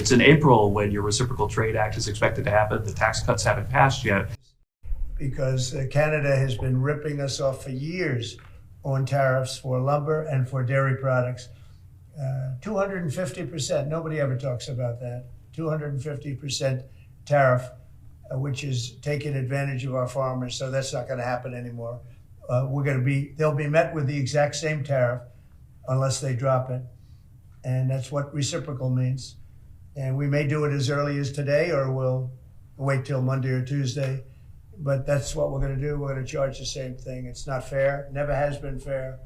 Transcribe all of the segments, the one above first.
It's in April when your Reciprocal Trade Act is expected to happen. The tax cuts haven't passed yet. Because Canada has been ripping us off for years on tariffs for lumber and for dairy products. 250%, nobody ever talks about that. 250% tariff, which is taking advantage of our farmers, so that's not gonna happen anymore. They'll be met with the exact same tariff unless they drop it. And that's what reciprocal means. And we may do it as early as today, or we'll wait till Monday or Tuesday. But that's what we're going to do. We're going to charge the same thing. It's not fair. Never has been fair.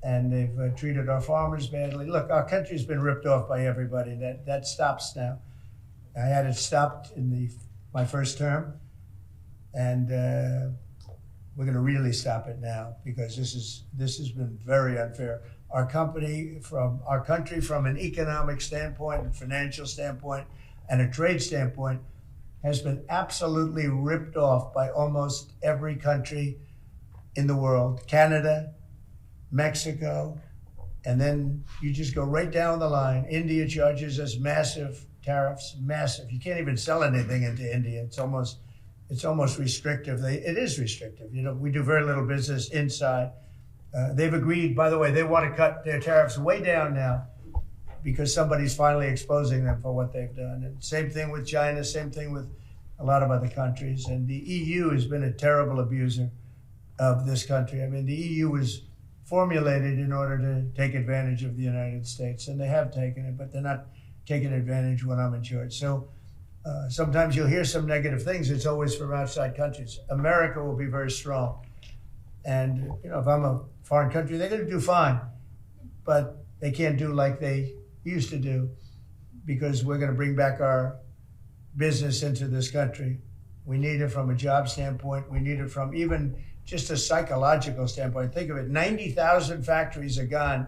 And they've treated our farmers badly. Look, our country's been ripped off by everybody. That stops now. I had it stopped in my first term. And we're going to really stop it now, because this has been very unfair. Our country, from an economic standpoint, and financial standpoint, and a trade standpoint, has been absolutely ripped off by almost every country in the world. Canada, Mexico, and then you just go right down the line. India charges us massive tariffs, massive. You can't even sell anything into India. It's almost restrictive. It is restrictive. You know, we do very little business inside. They've agreed, by the way, they want to cut their tariffs way down now, because somebody's finally exposing them for what they've done. And same thing with China, same thing with a lot of other countries. And the EU has been a terrible abuser of this country. I mean, the EU was formulated in order to take advantage of the United States, and they have taken it, but they're not taking advantage when I'm in charge. So sometimes you'll hear some negative things. It's always from outside countries. America will be very strong. And you know, if I'm a foreign country, they're going to do fine, but they can't do like they used to do, because we're going to bring back our business into this country. We need it from a job standpoint. We need it from even just a psychological standpoint. Think of it, 90,000 factories are gone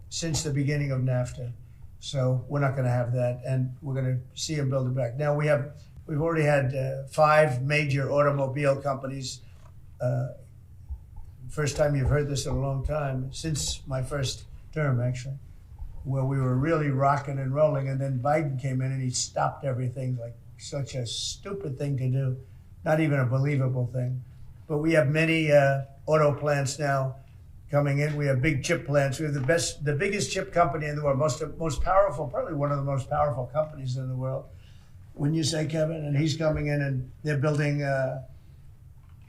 since the beginning of NAFTA. So we're not going to have that, and we're going to see them build it back. Now we've already had 5 major automobile companies. First time you've heard this in a long time, since my first term, actually, where we were really rocking and rolling, and then Biden came in and he stopped everything. Like, such a stupid thing to do, not even a believable thing. But we have many auto plants now coming in. We have big chip plants. We have the biggest chip company in the world, most powerful, probably one of the most powerful companies in the world. Wouldn't you say, Kevin? And he's coming in, and they're building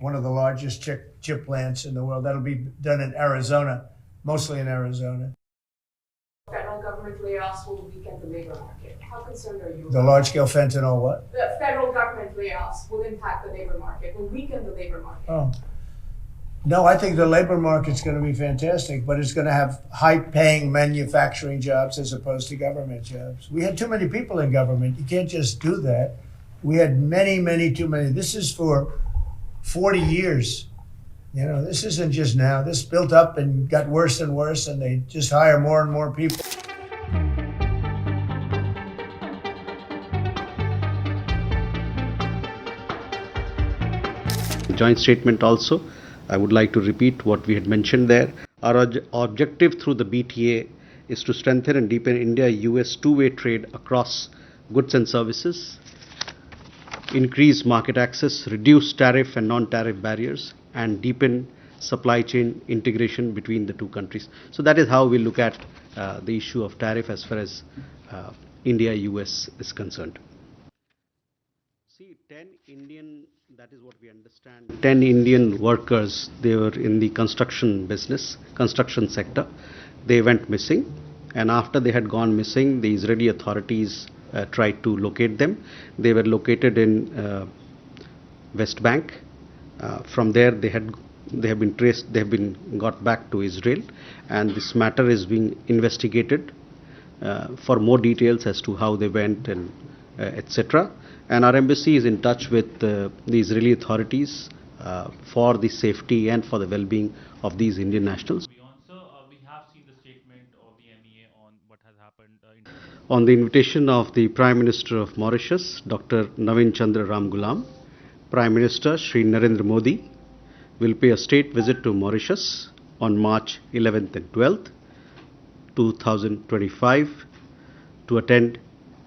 one of the largest chip plants in the world. That'll be done in Arizona, mostly in Arizona. Federal government layoffs will weaken the labor market. How concerned are you? The large-scale fentanyl what? The federal government layoffs will impact the labor market, will weaken the labor market. Oh. No, I think the labor market's going to be fantastic, but it's going to have high-paying manufacturing jobs as opposed to government jobs. We had too many people in government. You can't just do that. We had too many. This is for 40 years. You know, this isn't just now. This built up and got worse and worse, and they just hire more and more people. Joint statement also, I would like to repeat what we had mentioned there. Our objective through the BTA is to strengthen and deepen India-US two-way trade across goods and services, increase market access, reduce tariff and non-tariff barriers, and deepen supply chain integration between the two countries. So that is how we look at the issue of tariff as far as India-US is concerned. See, 10 Indian, that is what we understand, 10 Indian workers, they were in the construction sector. They went missing, and after they had gone missing, the Israeli authorities tried to locate them. They were located in West Bank. From there, they have been traced. They have been got back to Israel, and this matter is being investigated for more details as to how they went and etc. And our embassy is in touch with the Israeli authorities for the safety and for the well-being of these Indian nationals. We have seen the statement of the MEA on what has happened. On the invitation of the Prime Minister of Mauritius, Dr. Navin Chandra Ramgoolam, Prime Minister Shri Narendra Modi will pay a state visit to Mauritius on March 11th and 12th, 2025 to attend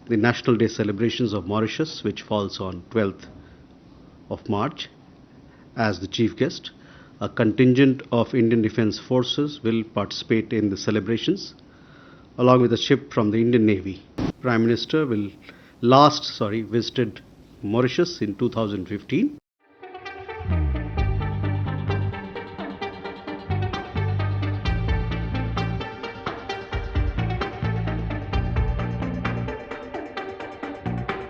the National Day celebrations of Mauritius, which falls on 12th of March, as the chief guest. A contingent of Indian Defence Forces will participate in the celebrations, along with a ship from the Indian Navy. Prime Minister visited Mauritius in 2015.